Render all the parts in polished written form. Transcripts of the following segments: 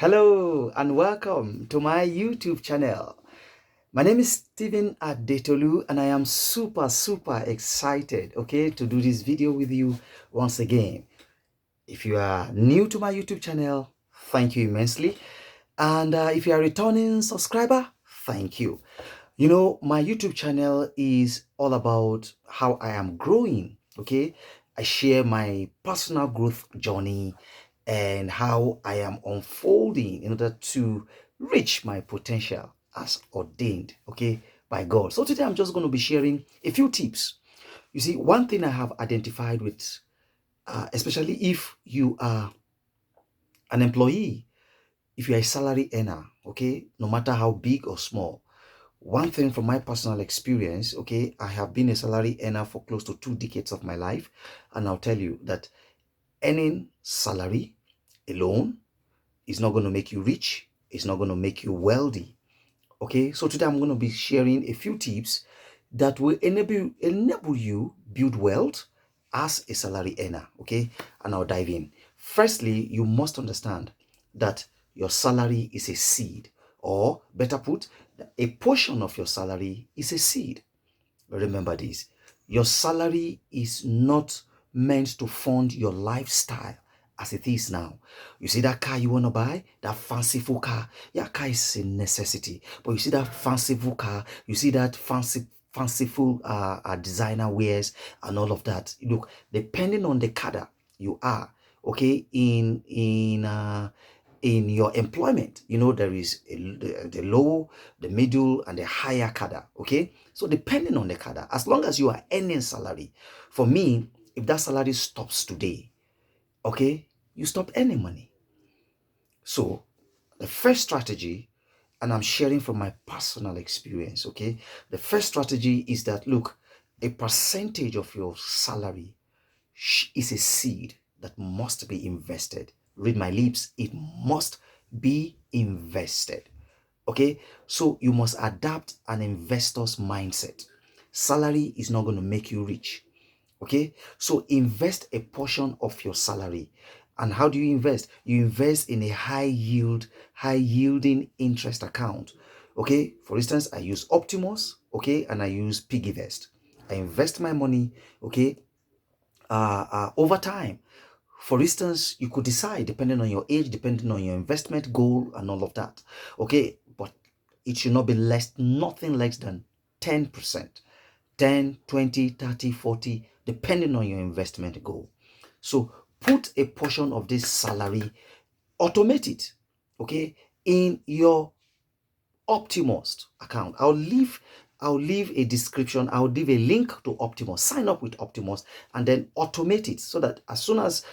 Hello and welcome to my YouTube channel. My name is Stephen Adetolu and I am super excited, to do this video with you once again. If you are new to my YouTube channel, thank you immensely. And if you are a returning subscriber, thank you. You know, my YouTube channel is all about how I am growing, I share my personal growth journey and how I am unfolding in order to reach my potential as ordained, by God. So today I'm just going to be sharing a few tips. You see, one thing I have identified with, especially if you are an employee, if you are a salary earner, no matter how big or small, one thing from my personal experience, I have been a salary earner for close to 2 decades of my life, and I'll tell you that earning salary alone is not going to make you rich. It's not going to make you wealthy. So today I'm going to be sharing a few tips that will enable you build wealth as a salary earner. And I'll dive in. Firstly, you must understand that your salary is a seed, or better put, a portion of your salary is a seed. Remember this. Your salary is not meant to fund your lifestyle as it is now. You see that car you want to buy, that fanciful car. Yeah, car is a necessity. But you see that fanciful car, you see that fanciful designer wears and all of that. Look, depending on the cadre you are, in your employment, there is the low, the middle, and the higher cadre. So depending on the cadre, as long as you are earning salary, for me, if that salary stops today, you stop earning money. So the first strategy, and I'm sharing from my personal experience, the first strategy is that, look, a percentage of your salary is a seed that must be invested. Read my lips, it must be invested. So you must adapt an investor's mindset. Salary is not going to make you rich. So invest a portion of your salary. And how do you invest? You invest in a high yielding interest account. For instance, I use Optimus, and I use Piggyvest. I invest my money, over time. For instance, you could decide, depending on your age, depending on your investment goal and all of that, but it should not be nothing less than 10%, 10, 20, 30, 40, depending on your investment goal. So put a portion of this salary, automate it, in your Optimus account. I'll leave a description. I'll leave a link to Optimus. Sign up with Optimus and then automate it so that as soon as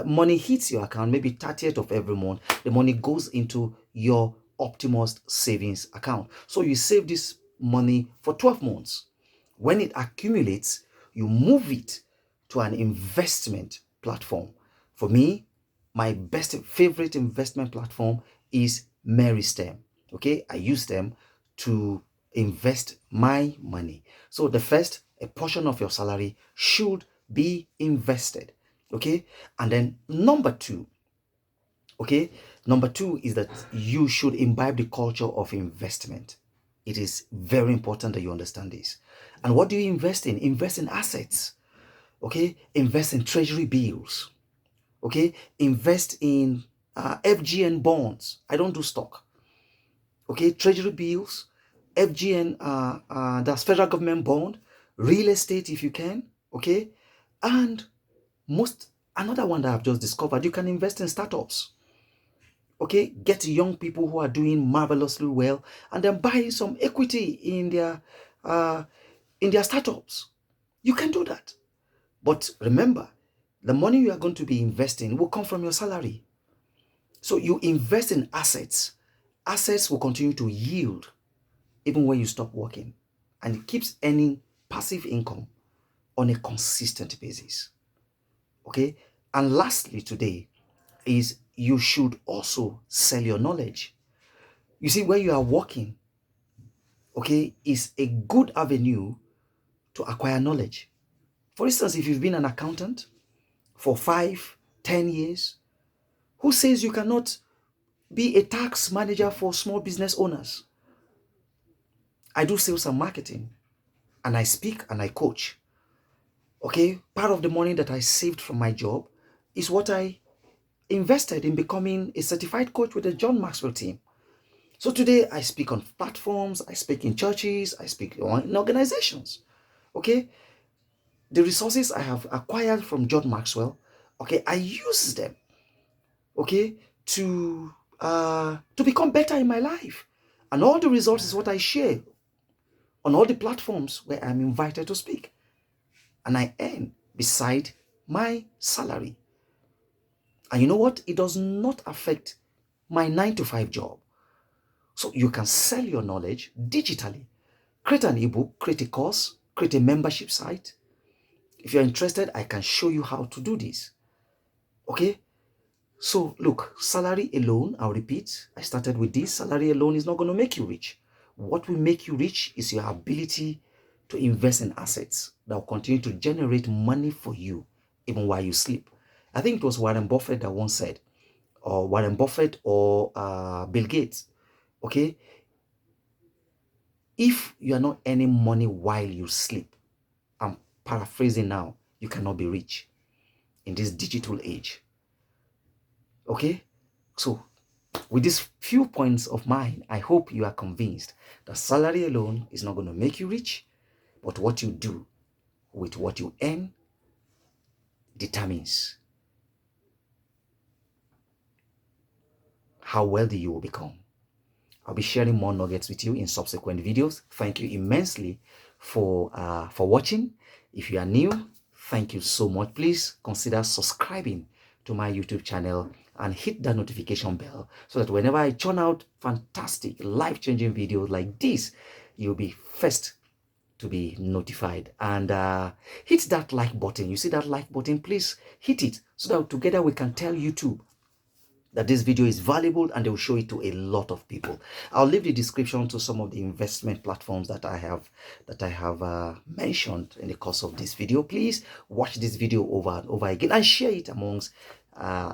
money hits your account, maybe 30th of every month, the money goes into your Optimus savings account. So you save this money for 12 months. When it accumulates, you move it to an investment platform. For me, my favorite investment platform is Meristem. I use them to invest my money. So the first, a portion of your salary should be invested. And then number two is that you should imbibe the culture of investment. It is very important that you understand this. And what do you invest in? Invest in assets. Invest in treasury bills. Invest in FGN bonds. I don't do stock. Treasury bills, FGN, that's federal government bond, real estate if you can, and another one that I've just discovered, you can invest in startups. Get young people who are doing marvelously well and then buy some equity in their startups. You can do that. But remember, the money you are going to be investing will come from your salary. So you invest in assets. Assets will continue to yield even when you stop working, and it keeps earning passive income on a consistent basis. And lastly today is you should also sell your knowledge. You see, where you are working, is a good avenue to acquire knowledge. For instance, if you've been an accountant for 5, 10 years, who says you cannot be a tax manager for small business owners. I do sales and marketing, and I speak and I coach. Okay, part of the money that I saved from my job is what I invested in becoming a certified coach with the John Maxwell team. So today I speak on platforms, I speak in churches, I speak in organizations. Okay, the resources I have acquired from John Maxwell, okay, I use them, okay, to become better in my life. And all the results is what I share on all the platforms where I'm invited to speak. And I earn beside my salary. And you know what? It does not affect my 9 to 5 job. So you can sell your knowledge digitally. Create an ebook, create a course, create a membership site. If you're interested, I can show you how to do this. Okay? So look, salary alone, I'll repeat, I started with this. Salary alone is not going to make you rich. What will make you rich is your ability to invest in assets that will continue to generate money for you even while you sleep. I think it was Warren Buffett that once said, or Warren Buffett or Bill Gates, okay, if you are not earning money while you sleep, I'm paraphrasing now, you cannot be rich in this digital age. Okay, so with these few points of mine, I hope you are convinced that salary alone is not going to make you rich, but what you do with what you earn determines how wealthy you will become. I'll be sharing more nuggets with you in subsequent videos. Thank you immensely for watching. If you are new, thank you so much. Please consider subscribing to my YouTube channel and hit that notification bell so that whenever I churn out fantastic, life-changing videos like this, you'll be first to be notified. And hit that like button. You see that like button? Please hit it so that together we can tell YouTube that this video is valuable and they will show it to a lot of people. I'll leave the description to some of the investment platforms that I have mentioned in the course of this video. Please watch this video over and over again and share it amongst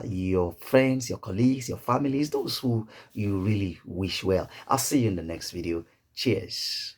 your friends, your colleagues, your families, those who you really wish well. I'll see you in the next video. Cheers.